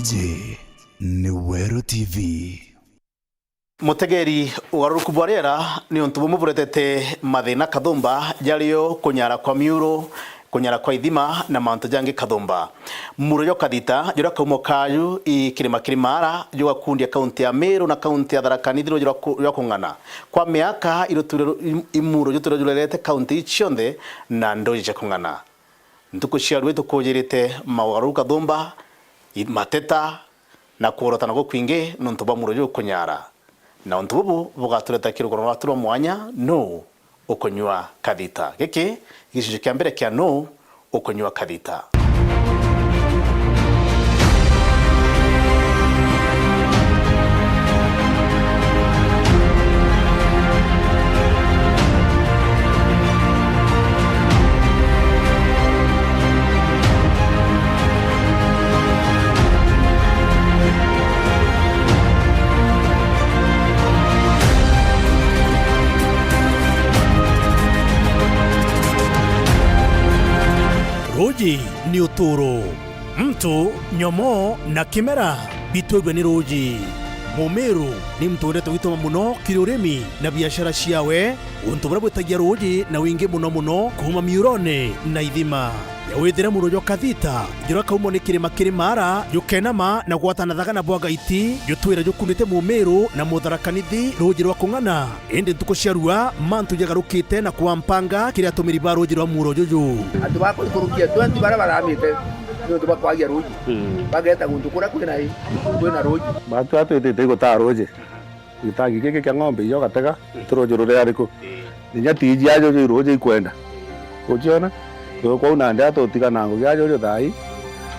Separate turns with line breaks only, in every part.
Roji ni Wero TV.
Mutegeri ugaruruku bwa riera ni untu bumwe buretete mathina Kathumba jariyo kunyara kwa miuro, kunyara kwa ithima na mantu jangi Kathumba. Muro yo Kathita jura kaumo kayu ikirima kirimara yo gakundi kaunti ya Meru na kaunti ya Tharaka Nithi yo kung'ana kwa miaka iruturo imuro yo turajurete kaunti cionthe na ndoje kung'ana. Ntuku cia rwetu kujirite maugaruruku Kathumba mateta na kuorotana go kwingi nuntu ba muro yo kunyara. Na untu bubu bugatureta kirugoro rwaturo mwanya no ukonywa Kathita. Giki gicunjĩ kia mbere kia no ukonywa Kathita.
Roji ni uturo, mtu, nyomo na kimera bitogwe ni roji. Mumeru ni mtu ureta witoma muno kirurimi na biashara ciawe untu bura bwetagia roji na wingi muno kuma miurone na ithima. Yawethera muro yo Kathita jura kaumo ni kirima kirimara yukenama na gwatana thagana bwaga iti yutwira yukundite Mumeru na Tharaka Nithi roji rwa kung'ana ende ntuko ciarua mantu jagarukite na kwampanga kiria tumiri ba roji rwa muro juju
antu bakurukia 20 bara baramite ndio tubakwagia roji bageta guntu kura kwina roji
batu atwite guta roji gitagi kike kia ng'ombe yo gatega turojurure ariko ninya tiji ajo roji ikwenda ukiona kwa unanda totika nango gyajo thai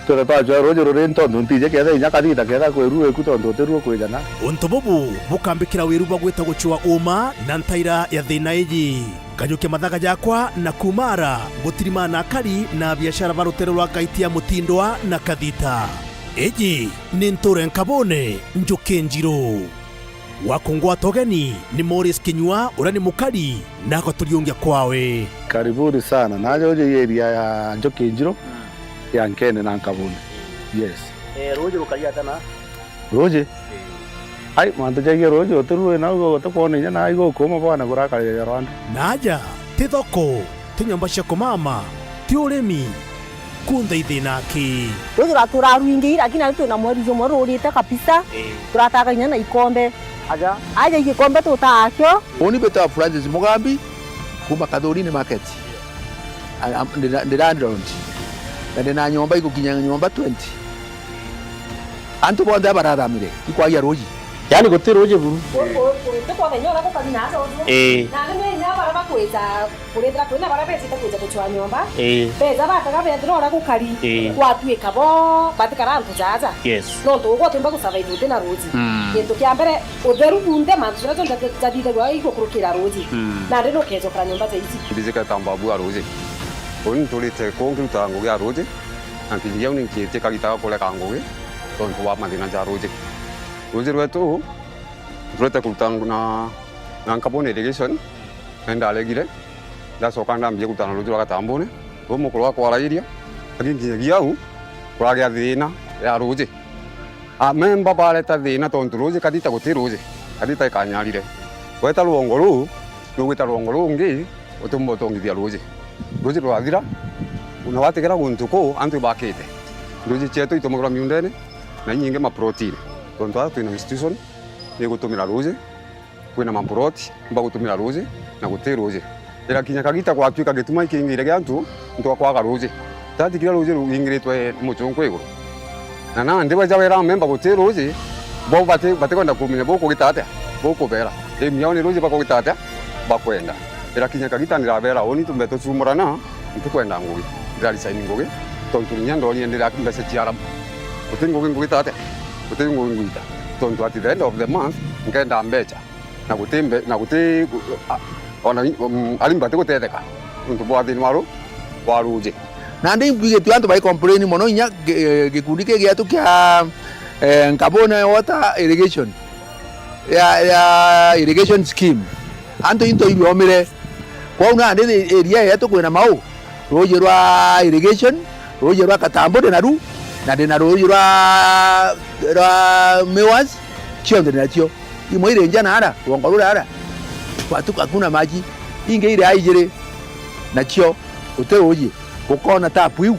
tora twajo rojo rento ntije ketha inya Kathita ketha kweruwe kutondo teruo kwijana
untu bubu bukambikira wiru bagwita guchwa uma na ntaira ya thina iji kajuke mathaga jakwa na kumara gutirima na kari na biashara barutero rwa gaitia mutindwa na Kathita iji ni ntore nkabone njuke njiro wakungwa togeni ni Morris Kinyua urani mukari nako tuliungia kwawe.
Karibuni sana najo je area ya Njoki Njiro ya Nkene na Nkabuni. Yes.
Roji rukaria tana.
Roji. Ai manto jage roji oturuwe na go tokone nya na igo koma bana guraka ya Rwanda.
Naja tithoko tinyomba cia kumama ti urimi kunda ithina ki.
Roji turaruingi lakini tuna mweri jo mororite kabisa. Turataka nya na ikombe. Aja ikombe tutakyo.
Oni beta Francis Mugambi kuma Kadhorini market. Ndandround. Na nyomba ikukinya nyomba 20. Antu bonda bararamire ikwagia roji.
Yani gote roji buru.
Kwa nyora kwa kabina so. Na nime nyaba bakweza kuretera kwena barabezi takweza kuchwa nyomba. Beza bakaga bedrora kukari. Kwatwika bo batikara ntuzaza.
Yes.
No to gwa tumba kusavaidu tena roji. Kintu kia mbere utheru kunde mantu nazo ndadide gwa iko kurukira roji. Na rero kezo kra nyomba zaizi.
Bizika tambabu roji. Oni tulite kongi utango ya roji. Anti yau ni kite kagita kole kangoge. Tonto wa madina ja roji. Roji rwetu rwete kutangu na Nkabone irrigation enda alegire ndasokanda mbye kutana roji wakatambone bomukuru wako warairia akinginya au kuragya thina ya roji memba baleta thina tontu roji Kathita guti roji Kathita ikanyarire weta ruongo ru rugita ruongo rungi utumbo tongithia roji rwathira una watigera guntuko antu bakite roji chetu itomogora miundene na nyinge ma protein tontu atu ina institution ni gutumira roji kwina mamproti mba gutumira roji na guti roji ira kinya Kathita kwa twika gituma ikingire gyantu ntwa kwaga roji tati kira roji ingiritwe muchungu iguru na ndiba jawera memba guti roji bo bate kwenda kumenya bo kugitata bo kubera miaoni roji bako gitata bakwenda ira kinya Kathita ndirabera oni tumbeto cumurana ntukwenda ngugi ndari saini ngugi tontu nyando ni ndira mbese ciara utingo ngugi tate utingo ngugi ita tontu at the end of the month ngenda mbecha na gutimbe na guti ona alimba tekotetheka untu bwathini waruji
na ndi bigeti antu bai complain mono nya gikundi ke giatu kia Nkabone water irrigation ya irrigation scheme antu into ibiomire kwa una ndi area yetu kwina mau roji rwa irrigation roji rwa Katambone naru na ndina rũĩ rwa Mewas cionthe nacio imwe ire njana ara rwongo rũrĩa ara kwatuka hakuna maji inge ire aigĩrĩ nacio ũtĩũĩ ũkona tapu iu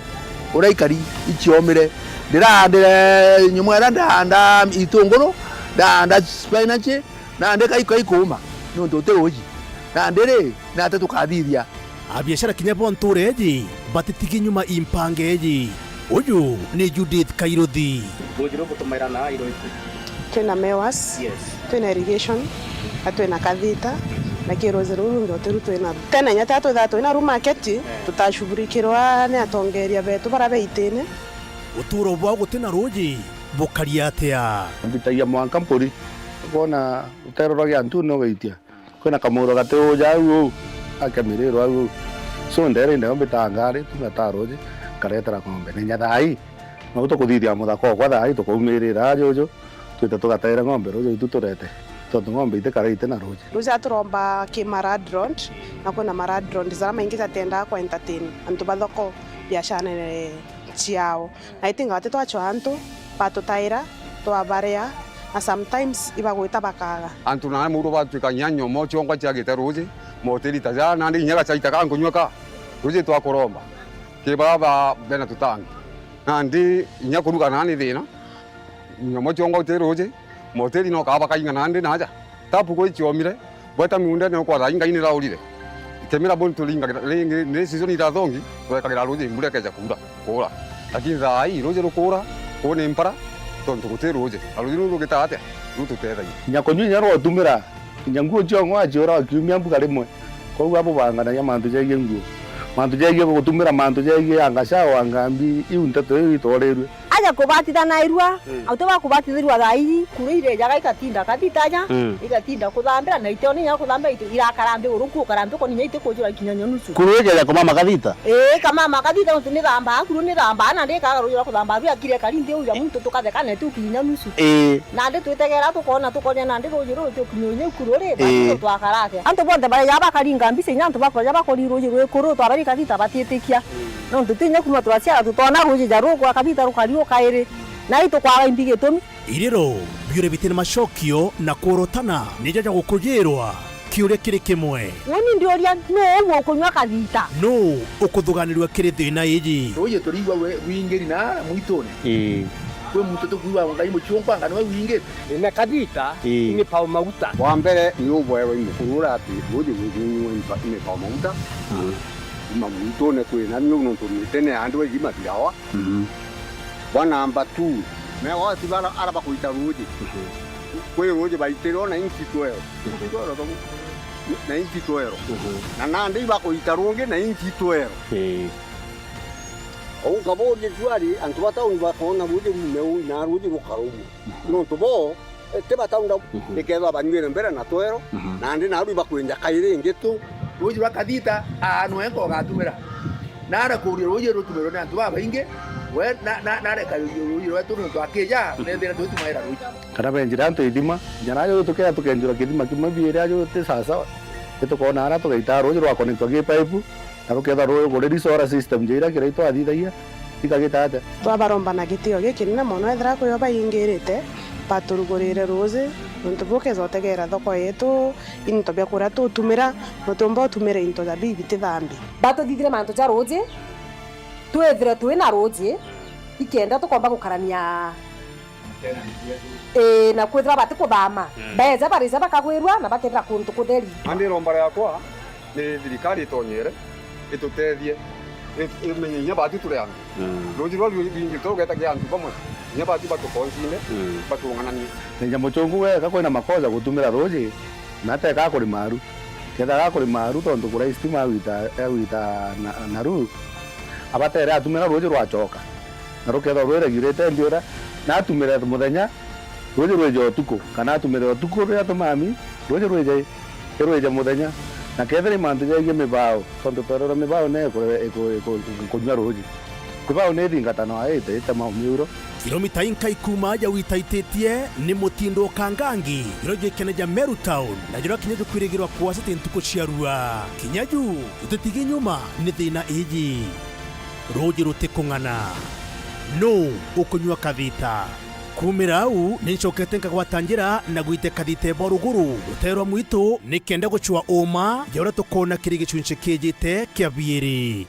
ũraikari ichiomire ndĩrahandĩre nyamũ ĩrĩa ndahanda itũngũrũ ndahanda spinach na ndeka ikuma nĩũndũ ũtĩũĩ na ndĩrĩ na tũkathithia
abiashara kinya bontureji batitigi nyuma impangeji uyu ni Judith Kairuthi
rũjĩ rũgũtũmĩra na iro
twina Mewas twina irrigation atwina Kathita na kĩrũzĩ rũrũ ngotĩru twina tena nyata twina ru market tutashughulikirwa ni atongeria betu bara beitene
uturo bwa gutina rũjĩ bukaria atia
mbitagia mwanka mpuri bona uterora gya ntu no gaitia kwina kamuro gateu jau akamiriro au so ndere ndio mbitangari tunata rũjĩ karetera ng'ombe ni nyathai no tukuthithia muthako kwa thai tukumirira jojo twita tugatera ng'ombe rũjĩ tuturete tondu ng'ombe itikarite na rũjĩ
aturomba kimaradrond na kuna maradrond zara maingi tatenda kwa entertain antu bathoko biashara ciao na itinga wate twacho antu patutaira twabarea na sometimes ibagwita bakaga
antu na muru batuika nyanyo mocho ngwa chagite rũjĩ moteli taja na ndi nyaga chaita ka ngunywaka rũjĩ twakuromba kibaba bena tutangi na ndi nyakuruga nani thina nyomo chongo te rũjĩ moteli no kaba kainga nandi naja tapu ko ichiomire bweta miunde no kwa rainga ini raurire kemira bonto linga ne season ira thongi twekagira rũjĩ mbura keja kura lakini thai rũjĩ rukura kone impara tonto gute rũjĩ rũjĩ rugita atia rututethagia
nyakonyu nyaro tumira nyanguo chongo ajora kiumia mbuga rimwe kwa hapo bangana ya mantu jegie nguo mantu jegie gutumira mantu jegie angashawo angambi iu nteto itorerwe
aja kubatitha na irua auto bakubatithirwa thai kurire jaga ikatinda katitaja ikatinda kuthambira na iteo ni kuthambira irakarambe uruku karambe ko ninya itekujura kinyanya nusu
kuruja kama makathita
kama makathita untu ni thamba kuru ni thamba na ndi kagarura kuthamba bia kire karinde uja muntu tukatheka na tu kinya nusu na ndi twitegera tukona tukonya na ndi rũjĩ rũjũ kinyonye kurure ba twakarate antu bonde bare yaba karinga mbise nyantu bakoja bakori rũjĩ rwekuru twabari kathita batitikia no tutinya kuma twaciara tutona rũjĩ jaru kwa kathita rukariu kairi na ito kwa imbige tomi
iriro biure bitene macokio na kurotana nijaja gukujirwa kiure kiri kimwe
woni ndioria no uwo kunywa kathita
no ukuthuganirwa kiri thina iji
rũjĩ tũrigwa wingĩri na mwitũni kwe muntu tukuiwa ngai muchungwa ngano wingĩri
ina kathita ime pau maguta
wa mbere ni ubwewe ime kurura ati rũjĩ rũjĩ ime pau maguta mamutone kwina ni uno tumite andu egi matirawa wa number 2 me wa tibara araba kuita rũjĩ kwe rũjĩ baitero na inchi 12 na inchi 12 na nandi bakuita rũngĩ na inchi 12 au kabodi juari antu batauni bakona rũjĩ rumeu na rũjĩ rukarumu no tubo te bataunda ikethwa banyuire mbere na 12 na ndi na rũi bakwenja kaire ngetu
rũjĩ rwa kathita no enko gatumira nara kuria rũjĩ rutumiro na antu babainge we na reka rũjĩ rwa tuntu akija nethera tutumaira rũjĩ
kana benjira antu ithima nyarayo tukea tukenjura kithima kimwe biira yo te sasa tukona ara tugaita rũjĩ rwa connect gi pipe na tuketha rũjĩ gũrĩ solar system njira kire itwathithagia ikagita ate
twabaromba na gitio giki na mono ethera kuyo baingirite paturugurire rũjĩ ntu buke zotegera thoko yetu into bya kura tutumira mutumba utumire into za bibi tithambi
bato dithire manto ja rũjĩ twethire twina rũjĩ ikenda tukomba gukarania na kwethira bati kuthama beza bariza bakagwirwa na bakethira kuntu kutheri
andi rombara yakwa ni thirikari itonyere itutethie imenye nya batu tureanga rũjĩ rwa bingi tugeta kia antu bamwe nya batu batukonsine batung'ananie
nja muchungu wega kwina makosa gutumira rũjĩ na teka kuri maru ketha gakuri maru tondu kura istima wita naru abatere atumira rũjĩ rwachoka na ruketha rwiregirite ndiura na atumire muthenya rũjĩ rweja utuku kana atumire utuku ria tumami rũjĩ rweja muthenya na kethira mantu jegie mibao tondu twerora mibao ne kunywa rũjĩ mibao ne thingatano aite ite maumiuro
kilomita inkai kuma ja witaitetie ni mutindo kangangi iroje keneja Meru Town na jira kinyajo kwirigirwa kwasa tentuko ciarua kinyaju tutitigi nyuma ni thina iji rũjĩ rutikung'ana no ukunywa kathita kumira au ninchokete nkagwatangira na gwite kathite boruguru ruterwa mwitu nikenda guchwa uma jora tukona kiri gicunche kijite kya biiri.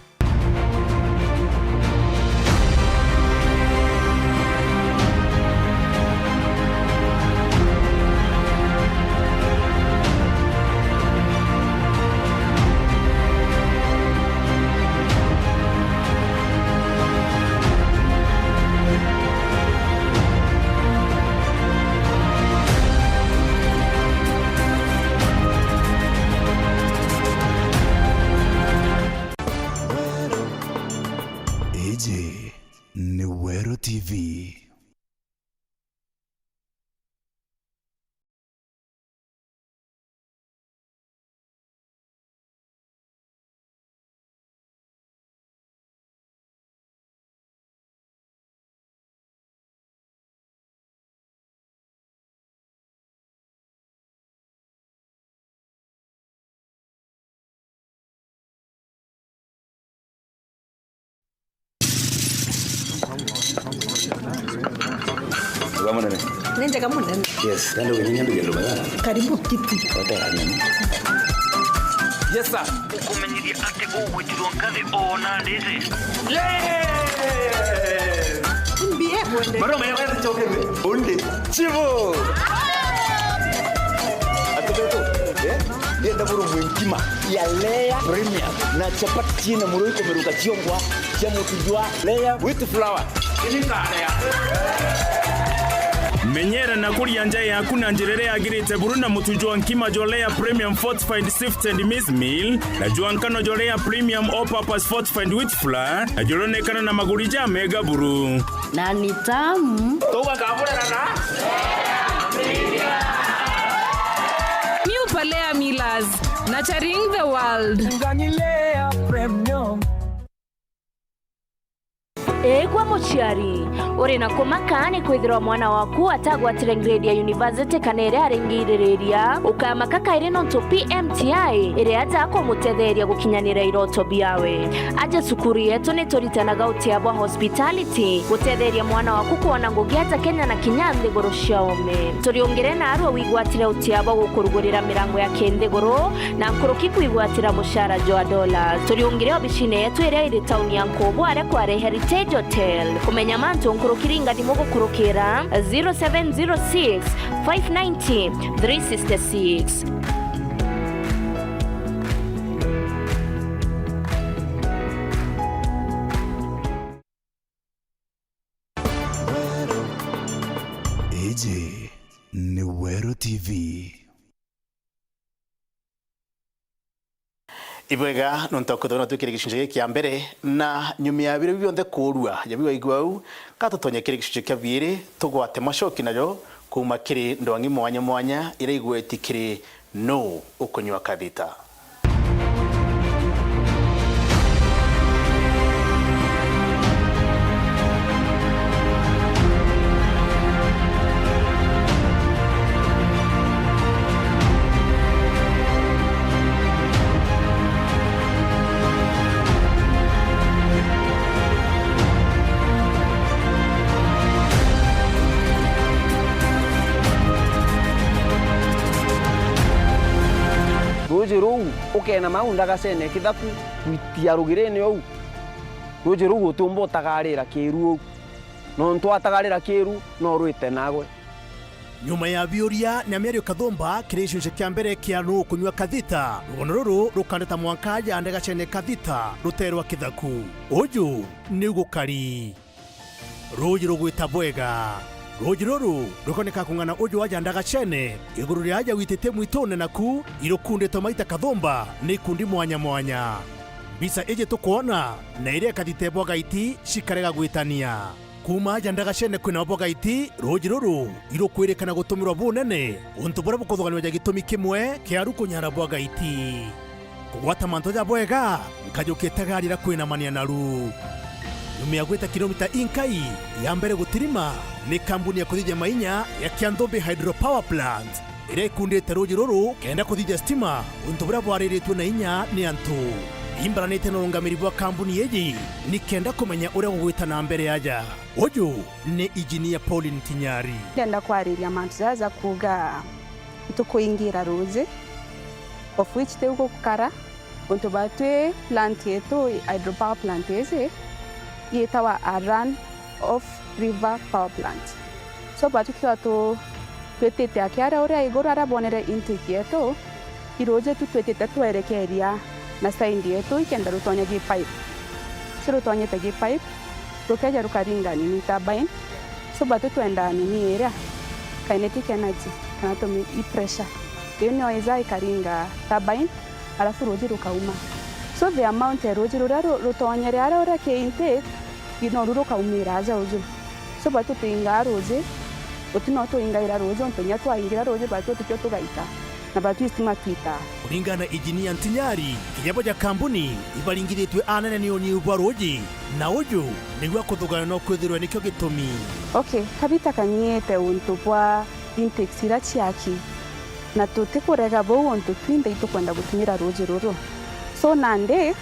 Ni Wero TV.
Nenda kamu nani?
Yes, ndio wenyewe ndio bana.
Karibu kiti.
Hotel nini?
Yes sir.
Ukumenyiria ate ugwitirwo ngathi ona ndizi.
Mbie mwende.
Maro mwe kwenda chokeme. Onde. Chivo.
Atubeto. Ndio buru mwingima ya Lea Premium na chapati na muroiko meruka chiongwa cha mutujwa Lea with flour.
Ini kare ya.
Menyera na kuria nja yaku na njirere agirite buru na mutujwa nkima jolea premium fortified sifted maize meal na juankano jolea premium all purpose fortified wheat flour na jolonekana na magurija mega buru
Na ni tamu.
Toka kabura na.
New Palea Millers, nurturing the world.
Nganilea premium.
Egwa muciari uri na kumakani kwithirwa mwana waku atagwatire grade ya university kana iri aringiriria ukamaka kairi nonto PMTI iri atako mutetheria gukinyanira iroto biawe aje cukuru yetu ni turitanaga utiabwa hospitality gutetheria mwana waku kuona ngugi ata Kenya na Kinyathi goro ciaome turiongere na arwa wigwatire utiabwa gukurugurira mirango ya Kendegoro na nkuruki kwigwatira mushara joa dola turiongere obishine yetu iri iri town ya Nkobo are kware Heritage Hotel kumenya manto nkurukiringa ni mugo kurukira 0706 590 366.
Ni Wero TV.
Ibwega nontakotona tukiri gishinje kya mbere na nyumi ya biro bibonde kurua yabiwa igwau katotonye kiri gishinje kya bire tugwate mashoki nayo kumakiri ndwangi mwanya ire igwetikiri no ukonywa kadita.
Ruu ukena maunda gasene kithaku kwitia rugirene ou ruu utumbo tagarira kiru no ntwatagarira kiru no rwite nagwe
nyuma ya biuria na Mary Kathumba kirishinje kya mbere kya no kunywa kathita rugono ruru rukandeta mwankaja andega chene kathita ruterwa kithaku uju ni gukari ruji rugwita bwega ruji ruru rukoneka kungana uju waja ndaga chene iguru ryaja witete mwitone naku irukunde tomaita Kathumba ni kundi mwanya bisa eje tukuona na ile kathite bwaga iti shikarega gwitania kuma aja ndaga chene kwina bwaga iti ruji ruru irukwerekana gutumirwa bunene untu bora bukothoganywa gitumi kimwe kia rukunyara bwaga iti kugwata manto ja bwega nkajuketagarira kwina mania naru nyuma ya gweta kilomita inkai ya mbere gutirima ni kampuni ya kuthija mainya ya Kiandombe Hydropower Plant ire kundite ruji ruru kenda kuthija stima untu bura bwariritwe na inya ni antu imbaranite n'urungamiri rwa kambuni yeji nikenda kumenya uria gugwitana mbere yaja. Uyu ni Engineer Pauline Tinyari.
Ndenda kwariria mantu zaza kuga tukuingira ruzi of which te gukara untu batwe plant yetu hydropower plant ese yetawa a run of river power plant. So batu kiwa to twetete akiara uria iguru arabonere intake yetu iroje tu twetete twerekeria na side yetu ikenda rutonya gi pipe. So rutonya te gi pipe rukeja rukaringa ni turbine. So batu twenda ni area kinetic energy kana to i pressure yoni waweza ikaringa turbine alafu roji rukauma. So the amount ya roji rutonya ria ura ke intake ino rukaumira aja uju. So batu tuinga roji utino tuinga roji ontonya twaingira roji batu tukyo tugaita na batu istima twita
kuringana Engineer Tinyari kinyabo ja kambuni ibaringiritwe anene ni oni ubwa roji na uju nigwa kuthugana no kwithirwe nikyo gitumi.
Okay, kabita kanyete untu bwa intake sira chiaki na tutekurega bo untu twinde itukwenda gutumira roji ruru. So nande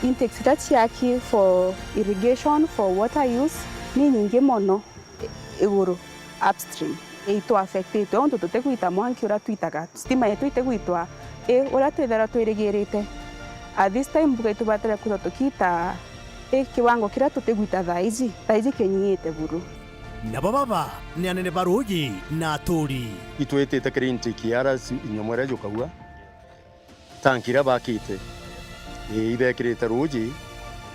intake sira chiaki for irrigation for water use ni nyingi mono iguru upstream ito affected onto tutekuita mwanki ura twitaga stima yetu iteguitwa ura twethera twirigirite at this time buga tubatera kutotukita kiwango kira tuteguita thaizi kenyite buru
na baba ni anene baroji na tori
itwetete krinti kiara inyomwera jukagwa tankira bakite ibekirite roji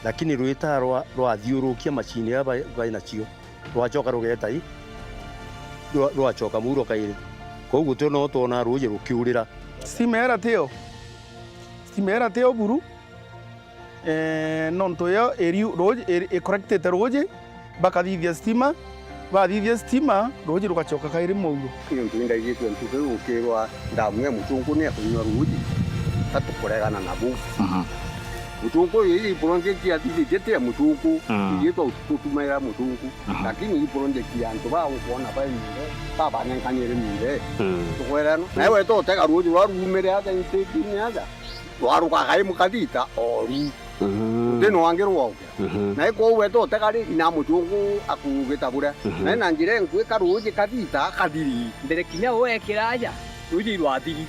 lakini ruita rwa thiurukia machine ya baina chio rwachoka rugeta i rwachoka muro kaire koguo to no tona roji rukiurira
stimera teo buru non to yo eri roji e corrected roji bakathithia stima bathithia stima roji rukachoka kaire mugo
iyo twinda yitu ntuke ukirwa ndamwe mutungu ne kunywa roji tatukuregana nabu mutungu iyi project ya tete mutungu yeto kutumira mutungu lakini project ya ndo ba ukona ba mire baba nenkanyere mire tukwerano nawe to teka roji warumere hata intake ni hata waruka kai mukadita ori ndeno wangero wao na iko weto teka ri ina mutungu akugeta bura na nanjire nkweka roji kadita kadiri
ndere kinya we kiraja roji rwadiri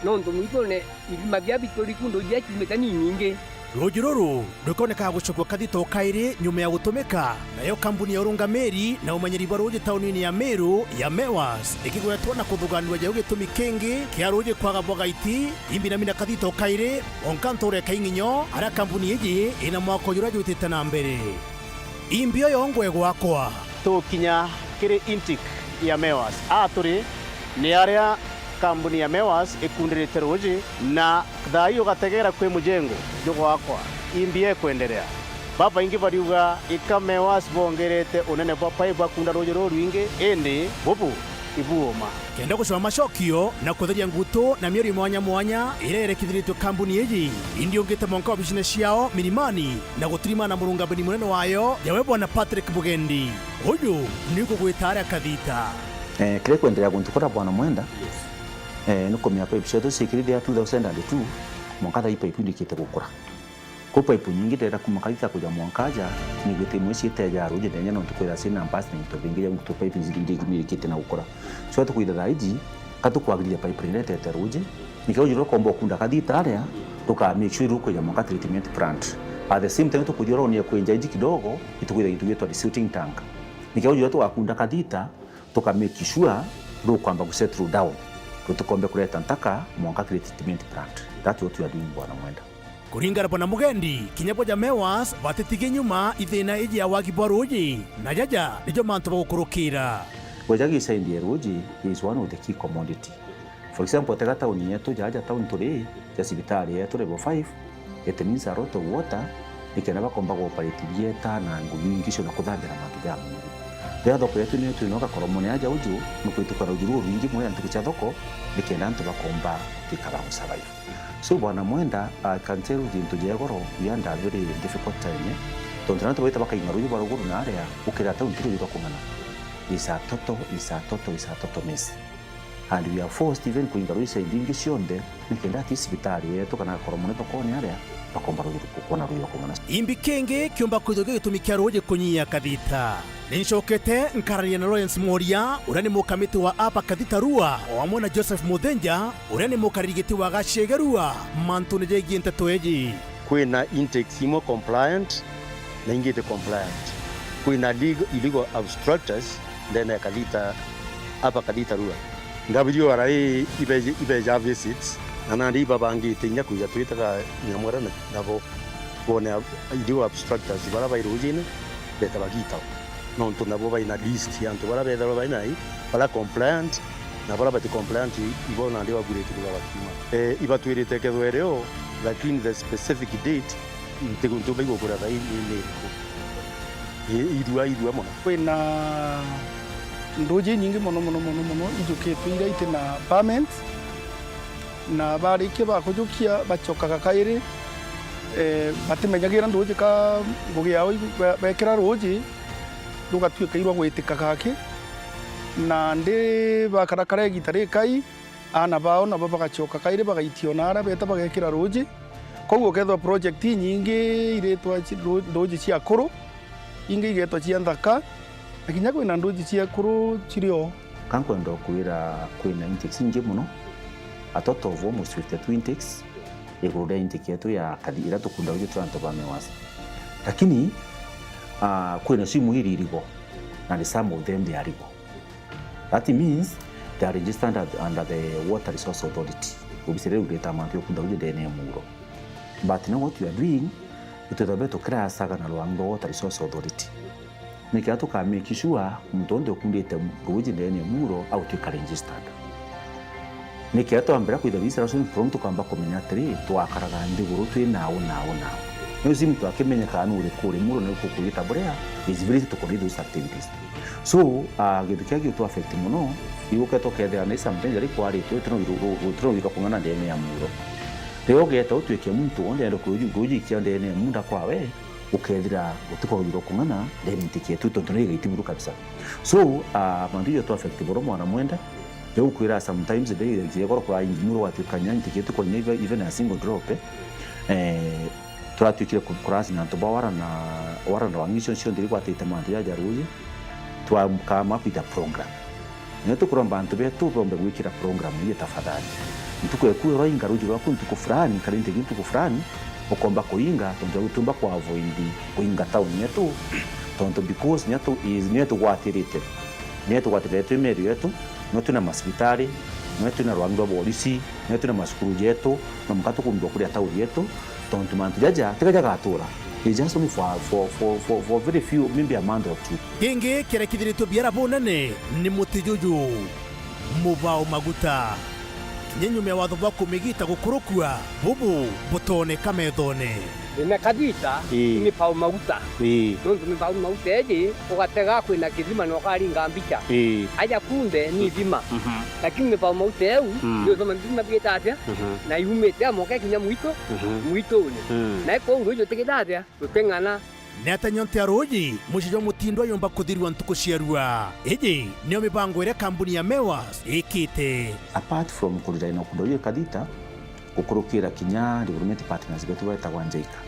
no ndo mwitone ibimabya bitori kundo ya kimekani nyinge
roji ruru rukoneka gucukwa kadito kairi nyuma ya gutumika nayo kambuni ya urungameri na umanyiri wa roji taunini ya Meru ya Mewas ikigwetwo na kuthuganirwa jau gitumi kingi kia roji kwaga bwagaiti imbinamina kadito kairi onkantore kainginyo ara kambuni iji ina mwako jura jutite na mbere imbio yongwe gwakwa
tukinya kiri intake ya Mewas aturi ni area kambuni ya Mewas ikundirite roji na thayo gategera kwe mujengo jogo wakwa imbie kwendelea baba ingi bariuga ika Mewas bongerete unene bwa pipe akunda roji ro rwingi ende bobu ibuoma
kenda gusoma mashokio na kutheria nguto na miori mwanya irerekithiritwe kambuni iji indio ngite monka business yao milimani na gutirima na murungabani munene wayo yawe bwana Patrick Bugendi uyu niko gwitara kadita
kile kuendelea kuntukora bwana Mwenda nuko mya pipe shetu sikiridi ya 2002 mwaka dai pipe ndikite gukura ko pipe nyingi ndera kumakalita kuja mwankaja ni gute mwisi iteja ruje ndenya no tukwira sina pass ni to bingira mtu pipe zingindi ndikite na gukura so tukwira daiji katukwagiria pipe rete ruje nikaujo kombo kunda kadita area tuka make sure ruko ya mwaka treatment plant at the same time tukujora ni kuenja iji kidogo itukwira itu yetu desilting tank nikaujo tu akunda kadita tuka make sure ruko amba kusettle down tukombe kuleta ntaka mwanga treatment plant. That's what we are doing bwana Mwenda.
Kuringana bwana Mugendi kinyabo ja Mewas batetige nyuma ithina iji ya wagi bwa roji na jaja nijo mantu bagukurukira
wajagi saindi roji is one of the key commodity. For example tega tauni yetu jaja tauni tore ya sibitari yetu level 5 it means a lot of water ikena bakomba go operate dieta na ngugingisho na kuthambira mantu ya Mungu. Theatho kwetu ni tuinoka koromone aja uju nukwituka rujuru ringi mwe antukicha thoko nikenda ntu bakomba tikala survive. So bwana Mwenda can tell you into jegoro we under very difficult time tontra ntu baita bakainga ruju baruguru na area ukira ta untiru yuko kumana is a total mess and we are forced even kuinga ruju indingi sionde nikenda tisibitari yetu kana koromone thoko ni area bakomba kuona ruyo kungana
imbi kenge kiomba kwithoge gitumikia roje kunyia kathita ninshokete nkararia na Lawrence Moria urani mukamiti wa apa kathita rua wamwe na Joseph Muthenja urani mukarigiti wa gashegerua mantu nejegie ntatoeji
kwina intake simo compliant na ingite compliant kwina illegal obstructors ndene kathita apa kathita rua ngabiryo arai ibeja visits nandi babangite nya kuja twitaga nyamwera nabo bone illegal obstructors bara bairujine beta bagita non tunabo baina list yanto bara beta baina bara compliant na bara bati compliant ibona ndi bagurete kubakima ibatwirite kedwereo lakini the specific date ntegunto baigo kura dai ni idua mona
kwina ndoje nyingi mono ijuketwe iraite na permits na barike bakujukia bacokaga kairi batimenyagira ndoje ka ngugi yao bekira roje ndugatwika irwa gwitika gake na ndi bakarakare gitare kai ana bao na bagacoka kairi bagaitio nara beta bagekira roje koguo ketho project nyingi iretwa ndoje cia kuru ingi igetwa cia nthaka akinya kwina ndoji cia kuru chirio
kankwenda kwira kwina intakes ingi muno atoto of almost 52 intakes igura intake yetu ya kadira tukunda uje twanto bamewasa lakini kwina simu hili iligo and some of them they are illegal. That means they are registered under the Water Resource Authority ubisere ureta mantu yokunda uje dene muro but now what you are doing utedabeto kra saga na Lwango Water Resource Authority nikia tukamake sure mtondo kundete goje ndene muro au tuka registered nikia tuambira kwithira sun pronto kamba komenya 3 twakaraga ndiguru twi nao nyo mtu akimenya kana uri kuri muro no kukuita borea is very to coordinate those activities so gitu kyagi to affect muno yuko tokethera na something ari kwari tro wika kungana ndene ya muro rero geta utwike muntu onde ndo kuji kya ndene munda kwawe ukethira utukogiro kungana ndene ntikie tutonto ne gaitiburu kabisa so mandiyo to affect boro mwana mwenda yo kwira sometimes they yegoro kwa muro watukanya ntikie tukonye even a single drop turatwikire kurasi na tobawara na wangisho sio ndiri kwatete mantu ya jaruye twakama pita program neto kuramba bantu betu bombe gwikira program ye tafadhali ntuko kuyo ingaruji rwako ntuko fulani kalinte ntuko fulani okomba kuinga tonja gutumba kwa avoid kuinga town yetu tonto because nyato is neto watirite meri yetu neto na hospitali neto na rwando polisi neto na maskuru yetu na mkato kumbo kuri town yetu tonto mantu jaja tekaja gatura it's just only for very few maybe a month or two
genge kera kidhirito biara bonane ni mutijuju mubao maguta kinyenyume watho bako megita gukurukua bubu butone kamethone
ina kadita ni pau maguta nonto ni pau maguta eje ugatega kwina kithima no karinga mbicha aja kunde ni thima lakini ni pau maguta eu ndio zama ndima bieta atia na yumete amoka kinya muito ule na iko urojo tegedate tutengana
neta nyonte aroji mushijo mutindo yomba kuthirwa ntuko ciarua eje niyo mibango ire kambuni ya Mewas ikite
apart from kudaina kundoyo kadita kukurukira kinya development partners betu baita wanjeika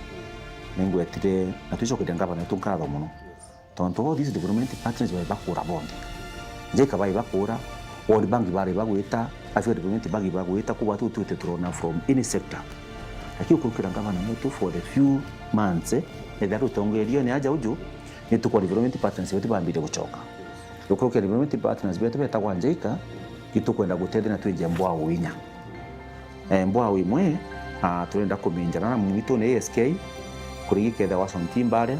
nengo etire natuisho kidengaba na tunkado muno tonto these development partners bakura bonde njeka bakura all bank bagwita after development bagwita kuba tutu turona from any sector lakini kukurukira ngaba na mutu for the few months edaro tongerio ne aja uju ni tuko development partners betu bambire gucoka kukurukira development partners betu baita wanjeika kitukwenda gutede na twenje mbwa winya mbwa wimwe turenda kuminjana na mwito ne ASK kurigiketha wa sontimbare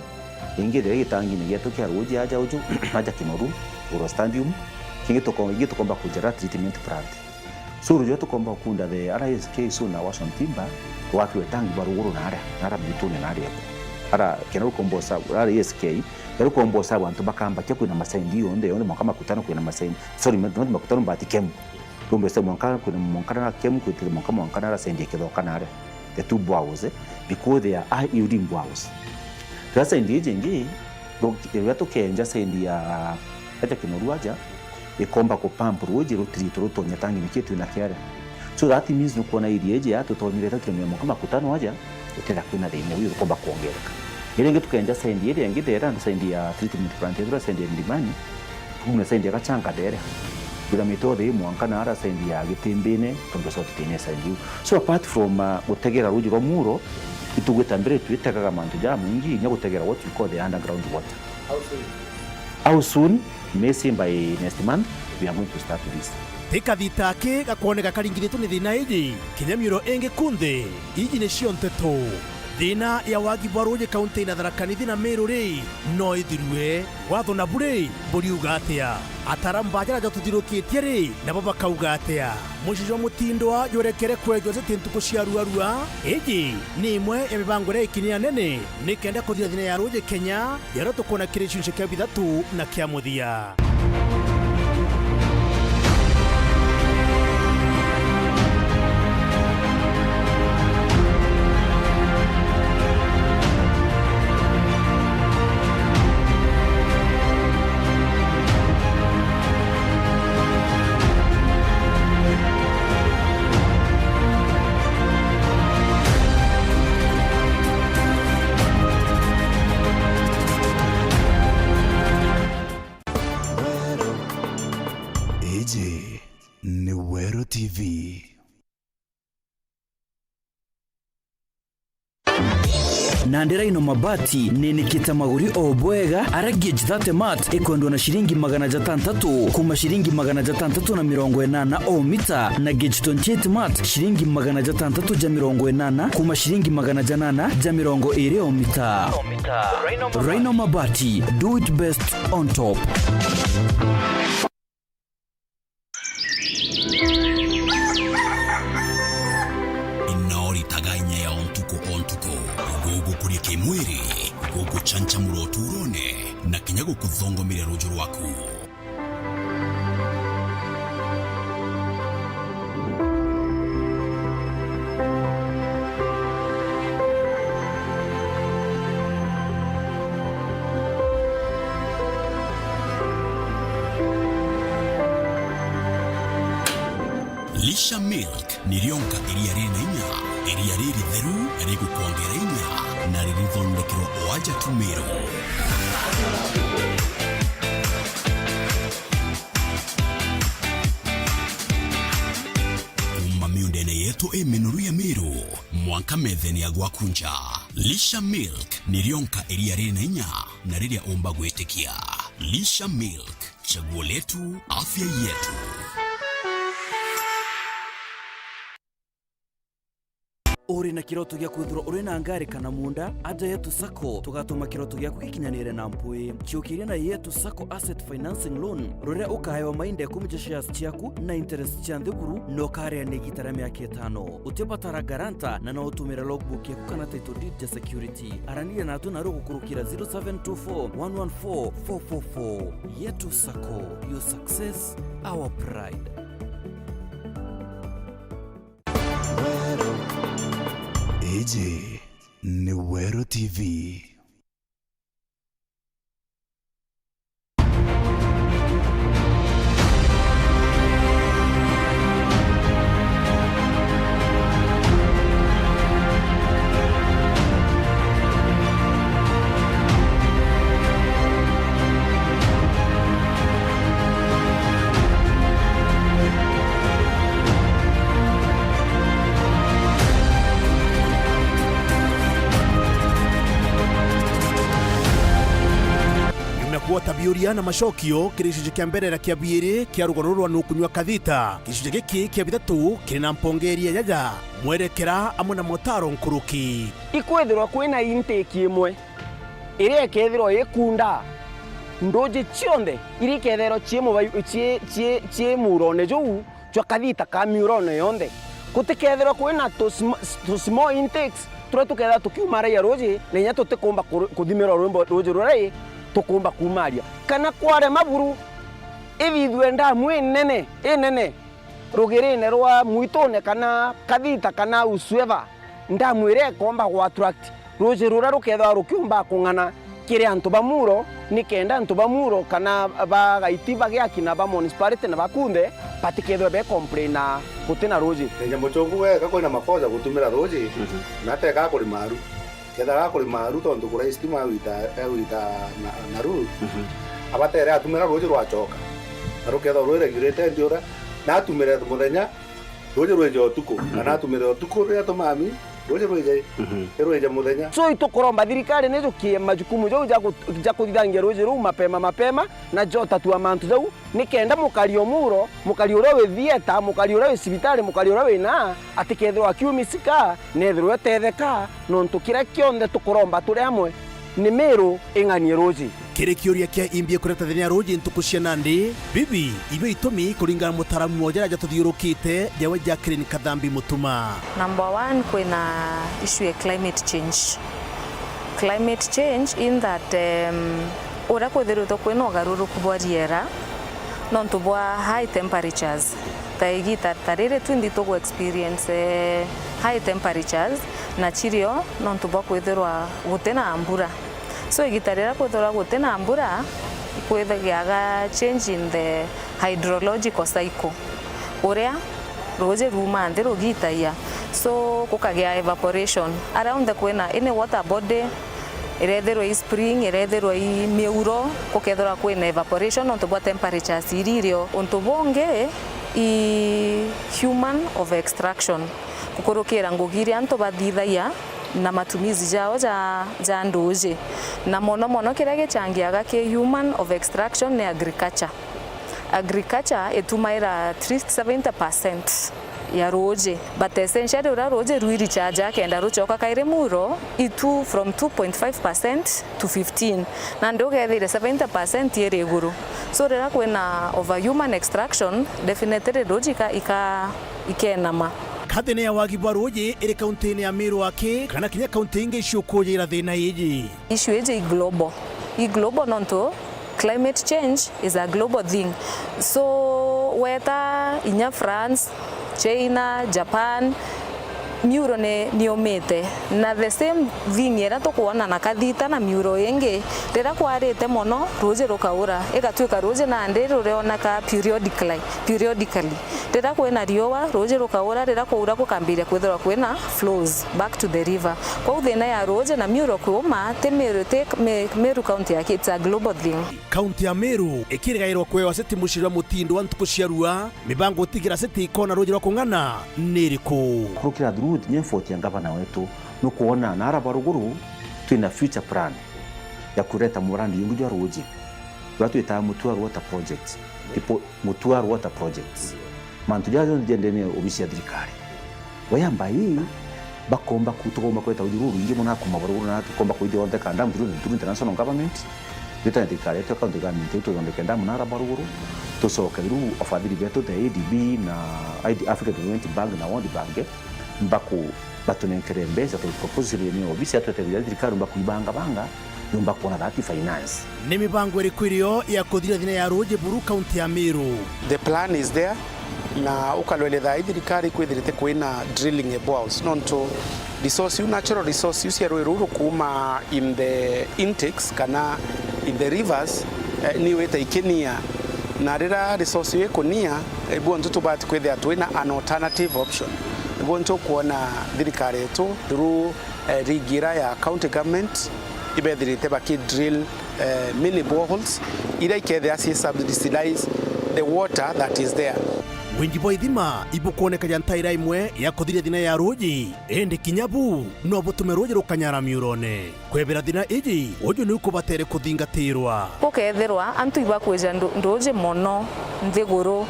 ingire gitangi ne geto kya ruji aja uju aja kinoru uro stadium kingito komba kujara treatment plant so rujo to komba kunda the RSK so na wa sontimba watu wetangi baruguru nara bitune nari ara kena ukombosa RSK kero kombosa abantu bakamba cyo kwina masendi onde mwaka kutano kwina masendi sorry not makutano batikemu kumbe se mwankana kuna mwankana na kemu kwitile mwankana na sendi kedokanare the two bows because they are yielding bows sasa ndiye jengi yato kenja sendi ya aja kinoruaja ikomba ko pump roji rotrito rotonya tangi nikitu na kiara so that means no kona idieje yato to mireta kemya mwaka kutano aja utenda kwina thina uyu ukomba kuongereka iringi tukenja sendi ile yangi dera sendi ya treatment plant yetu sendi ya ndimani kuna sendi ya kachanga dere bila metode mwanka na ara sendi ya gitimbine tondo sote tene sendi so apart from gutegera ruji rwa muro itugweta mbere twitekaga mantu ja mwingi nya gutegera what we call the underground water. How soon? Maybe by next month we are going to start this.
Tika thitake gakoneka karingithitwo ni thina iji kinyamiro enge kunde iji ni cio nteto thina ya wagi bwa ruji kaunti na Tharaka Nithi na Meru ri no ithirue watho na bure buriuga atia ataramba jara tuthirukitie ri na baba kauga atia mucijo mutindwa yorekere kwejo zitintuko cia ruarua iji ni imwe ya mibango ria ikinya nene ni kenda kuthira thina ya ruji Kenya yaro tukona kirishinje kia bithatu na kia muthia.
Ni Wero TV.
Nandera ino mabati nenikita maguri obwega aragie jithate mat ekondwa na shilingi 600 kuma shilingi 680 o mita na gauge 28 mat shilingi 680 kuma shilingi 820 o mita. Rhino mabati, do it best on top.
Inaori tagainya ya ontuko gogo kurike mwiri gogo chancha muroturone na kinyago kuthongomire rojo rwaku. Lisha Milk nirionka iriarina iriariri theru arigu kuongerenya na ririthondekero oaja tumero. Miundene yetu emenuru ya miru mwanka metheni ya gwakunja. Lisha Milk nirionka iriarina na riria omba gwetikia. Lisha Milk, chaguo letu, afya yetu.
Uri na kiroto gya kwithura uri na ngari kana munda aja yetu sako tugatuma kiroto gya kugikinyanire na mpui ciukiria na yetu sako asset financing loan rore ukahewa mainde kumija shares ciaku na interest cia nthiguru no kare ni gitara miaka 5 utipatara garanta na no utumira logbook yaku kana title deed ya security arania na tuna rogo kurukira 0724114444 yetu sako, your success our pride.
Eje ni Wero TV.
Tabiuria na mashokio kirishije kia mbere na kia biere kia rugororwa nukunywa kathita kishije giki kia bithatu kirina mpongeria yaja mwerekera amwe na motaro nkuruki
ikwethirwa kwina intake imwe iria ikethirwa ikunda ndoje cionde iria ikethirwa cie murone jou jwa kathita ka murone yonde kutikethirwa kwina to small intakes turia tuketha tukiumara ya roji na nya tutikumba kuthimira roji rorai tukumba kumaria kana kware maburu ithithwe ndamu nene rugirine rwa mwitone kana kathita kana usweva ndamu ire komba gwa attract roje rura rukethwa rukiumba kungana kire antu bamuro ni kenda antu bamuro kana bagaiti bagiakina ba municipality na bakunde patikethwe be complaina gutina roji
nyambo chongu wega kwina makosa gutumira roji na teka kuri maru ketha ga kuri maru tondu kura istima wita na ru abatere atumira roji rwachoka aro ketha roi regulate ndiora na atumira muthenya roji rwejo tuko kana atumira tuko ria tumami roji rweje muthenya
so itukuromba thirikari nizo kie majukumu jo ja kuthitangia roji ru mapema na jota tu amantu jau nikenda mukario muro mukario ura we thieta mukario ura we cibitari mukario ura we na atikethirwo akiumisika nethirwo tetheka nontu kira kionde tukuromba turi amwe ni miru ing'anie roji
kiri kiuria kia imbie kureta thina roji ntuku cia Nandi bibi ibe itumi kuringana mutaramu moja ja tuthiurukite jawe Jacqueline Kadhambi Mutuma.
Number 1 kwina issue ya climate change in that ora kwethiruto kwina ugaruruku bwa riera nontu bwa high temperatures taigita tarire twindi to experience high temperatures na chirio nontu bwa kwethirwa gutena mbura so igitarira kwethirwa gutena mbura kwethagiaga change in the hydrological cycle uria roje ruma nthi rugitaia so kukagia evaporation around the kwena any water body irethirwa i spring irethirwa i miuro kukethirwa kwina evaporation onto bwa temperatures iririo onto bonge i human of extraction kukurukira ngugiri anto bathithaia na matumizi jao ja ndoje na mono kira gichangiaga ki human of extraction ni agriculture etumaira at least 70% ya roje but essentially ura roje ruiri chaja kenda ruchoka kaire muro itu from 2.5% to 15 na ndo gethire 70% yere iguru so rera kwena over human extraction definitely roje ikenama
kathene ya wagi bwa roji iri kaunti ya Meru wake kana kinya kaunti inge icukujira thina iji
issue iji global nonto climate change is a global thing so weta inya France, China, Japan miuro ni omete na the same thing era tukuona na kathita na miuro ingi rira kwarite mono roje rukaura igatuika roje na ndero reona ka periodically rira kwena riowa roje rukaura rira kuura kukambiria kwethira kwena flows back to the river kwa uthina ya roje na miuro kuma te Meru county yake it's a global thing.
Kaunti ya Meru ikirigairwo kwewa seti mushirwa mutindo wa ntuku cia rua mibango tigira seti ikona roje rwa kung'ana niriku
kurukira through nyefoti ya gavana wetu no kuona na araba ruguru twina future plan ya kureta murandi yungu ya roji watu ita Mutuar water project tipo Mutuar water projects mantu jazo ndendene obisi ya thirikari wayamba hii bakomba kutugomba kweta ujuru ingi mona kumabaruru na tukomba kuide onde kanda mduru international government deta thirikari yetu account government tu onde kanda mona araba ruguru tusoka iru ofadhili betu the ADB na African Development Bank na World Bank mbako batunenkere mbeza to proposal ni obisi atweterera thirikari mbako ibanga nyumba kuona that finance
ni mibango irikwirio ya kuthira thina ya roje buru kaunti ya Meru.
The plan is there na ukalweleza thirikari kwithirite kwina drilling boreholes nonto resource natural resource use ruru kuma in the intakes kana in the rivers ni weta ikenia na rira resource yekonia ebonto tubati kwithia twina an alternative option ebonto kuona thirikari yetu through rigira ya county government ibethirite baki drill mini boreholes ira ikethia subsidize the water that is there.
Wengi bo ithima ibukuoneka jantaira imwe ya kuthira thina ya roji ende kinyabu no butume roji rukanyara miurone kwebera thina iji ojo ni ukubatere kuthingatirwa
kukethirwa antu ibakweja ndoje mono nthiguru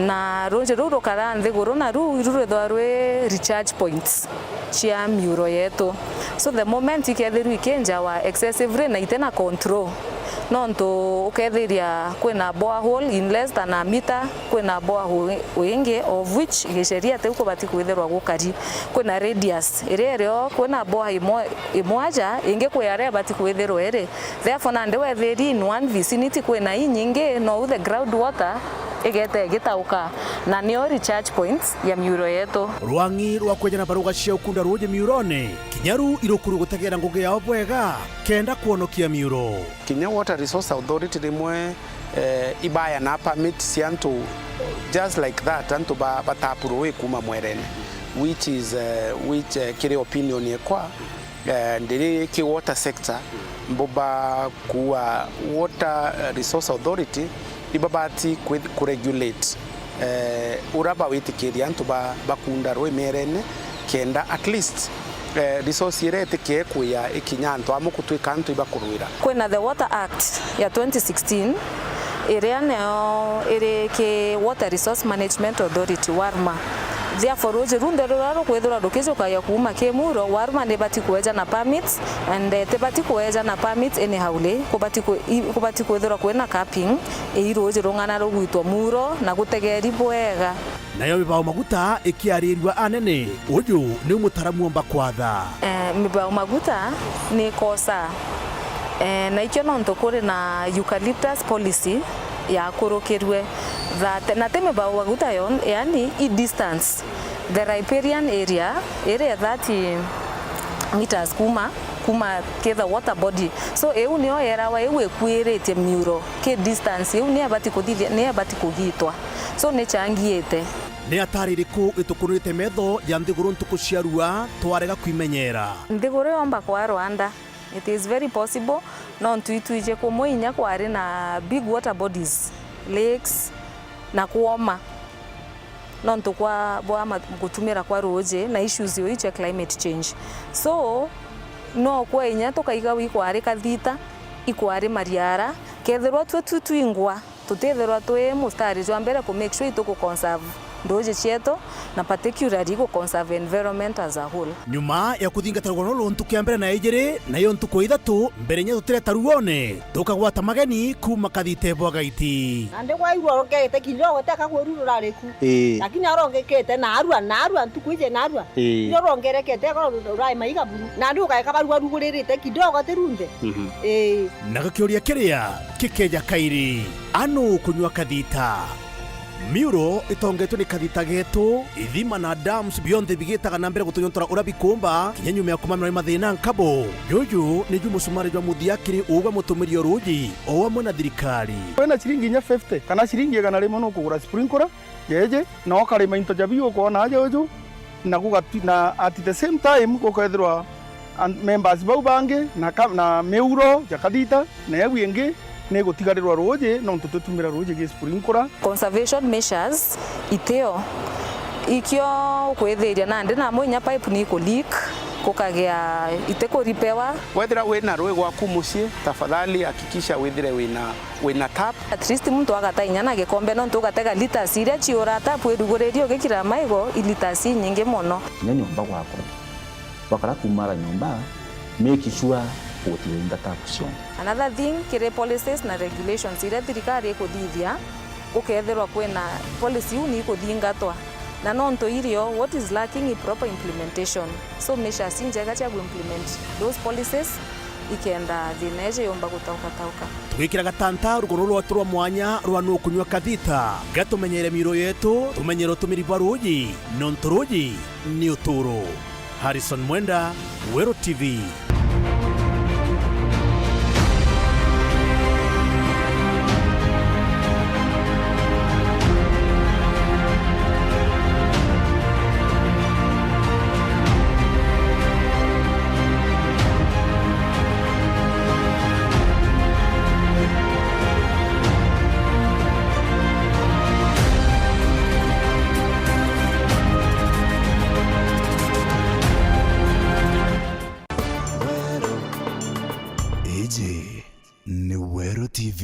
na roje ruru kara nthiguru na ruru thwarwe recharge points chia miuro yetu so the moment ikethirwa ikenja wa excessive rain na itena control nonto ukethiria kwina borehole in less than a meter kwina borehole wingi of which gisheria te ukubati kwithirwa gukari kwina radius irerio kwina borehole imwaja ingi kwiyarea bati kwithirwa ere therefore na ndewe theri in one vicinity kwina inyingi no the ground water igete gitauka na nio recharge points ya miuro yetu
rwangi rwa kwejana baruga cia ukunda ruje miurone kinyaru irukuru gutegera ngugi yao bwega kenda kuonokia miuro.
Kinya Water Resource Authority rimwe ibaya na permit siantu just like that antu batapuro we kuma mwerene which is kire opinion yekwa ndiri ki water sector mboba kuwa Water Resource Authority ibabati kuregulate uraba witikiria antu bakunda rwe merene kenda at least resource irete ke kuya ikinyanto amukutwika antu ibakurwira.
Kwena the Water Act ya 2016 area neo ere ke Water Resource Management Authority warma therefore roje runde raro kwethura dokezo kaya kuma ke muro warma ne bati kueja na permits and te bati kueja na permits ene haule kubati kwethura kwena capping roje rongana rogwitwa muro na gutegeri bwega
nayo bibao maguta ikiarirwa anene uyu ni mutaramu omba kwatha
mibao maguta ni kosa na ikyo nonto kuri na eucalyptus policy ya kurokerwe that na teme ba waguta yon yani I distance the riparian area 30 meters kuma ke the water body so eu nio era wa ewe kwirete miuro ke distance eu ne abati kuthithia ne abati kugitwa so ne changiete
ni ataririku itukurite metho ya ndiguru ntukuciarua twarega kwimenyera
ndiguru yomba kwa Rwanda. It is very possible non tuituije kumoinya kwari na big water bodies lakes na kuoma non tukwa bwa gutumira kwa roje na issues yo iche climate change so no kwa inya tukaiga wi kwari kathita ikwari mariara ketherwa tuingwa tutetherwa twe mustari jwa mbere ku make sure ituko conserve ndoje chieto na particularly ko conserve environment as a whole.
Nyuma ya kuthingatarwa no lontu kiambere na ejere na yo ntuko ithatu mbere nya tutireta ruone tukagwata mageni kuma kathite bwagaiti
ande kwa iru rokete kinyo goteka kweruru rariku lakini arongekete na arua ntuko ije na arua yo rongerekete ko rai maiga buru na ndu kaeka barua rugurite kidogo terunde
nagakioria kiria kikeja kairi anu kunywa kathita miuro itongetwe ni kathita getu ithima na dams beyond bigitaga na mbere gutunyontora urabikumba kinyanyu ya kumanura mathina nkabo yuyu ni jumu sumari jwa muthiakiri uga mutumirio ruji o amwe na thirikari
kwena shilingi nya 50 kana shilingi 100 no kugura sprinkler yeje no kare mainto jabio ko na jojo na kugatina at the same time gukethirwa members bau bange na meuro jakathita na yawingi nego tigarirwa roje no tutumira roje ge sprinkler
conservation measures iteo ikyo kwethiria na ndi na munya pipe ni ko leak kukagea iteko ripewa
wethira wena rwe gwaku mucie tafadhali hakikisha wethire wena tap
at least muntu agata inyana gikombe no tugatega liters iria ciura tap werugurerio gikira maigo liters nyingi muno
nyanyo mba gwako wakara kumara nyumba make sure utienda taxation.
Another thing kire policies na regulations ire thirikari ikuthithia ukethirwa kwena policy uni kuthingatwa na nonto irio what is lacking in proper implementation so measures njega cia implement those policies ikenda thineje yomba gutauka
twikira gatanta ruguru rwatu rwa mwanya rwa no kunywa kathita gatumenyere miro yetu tumenyero tumiribwa ruji nonto ruji ni uturo. Harrison Mwenda, Wero TV.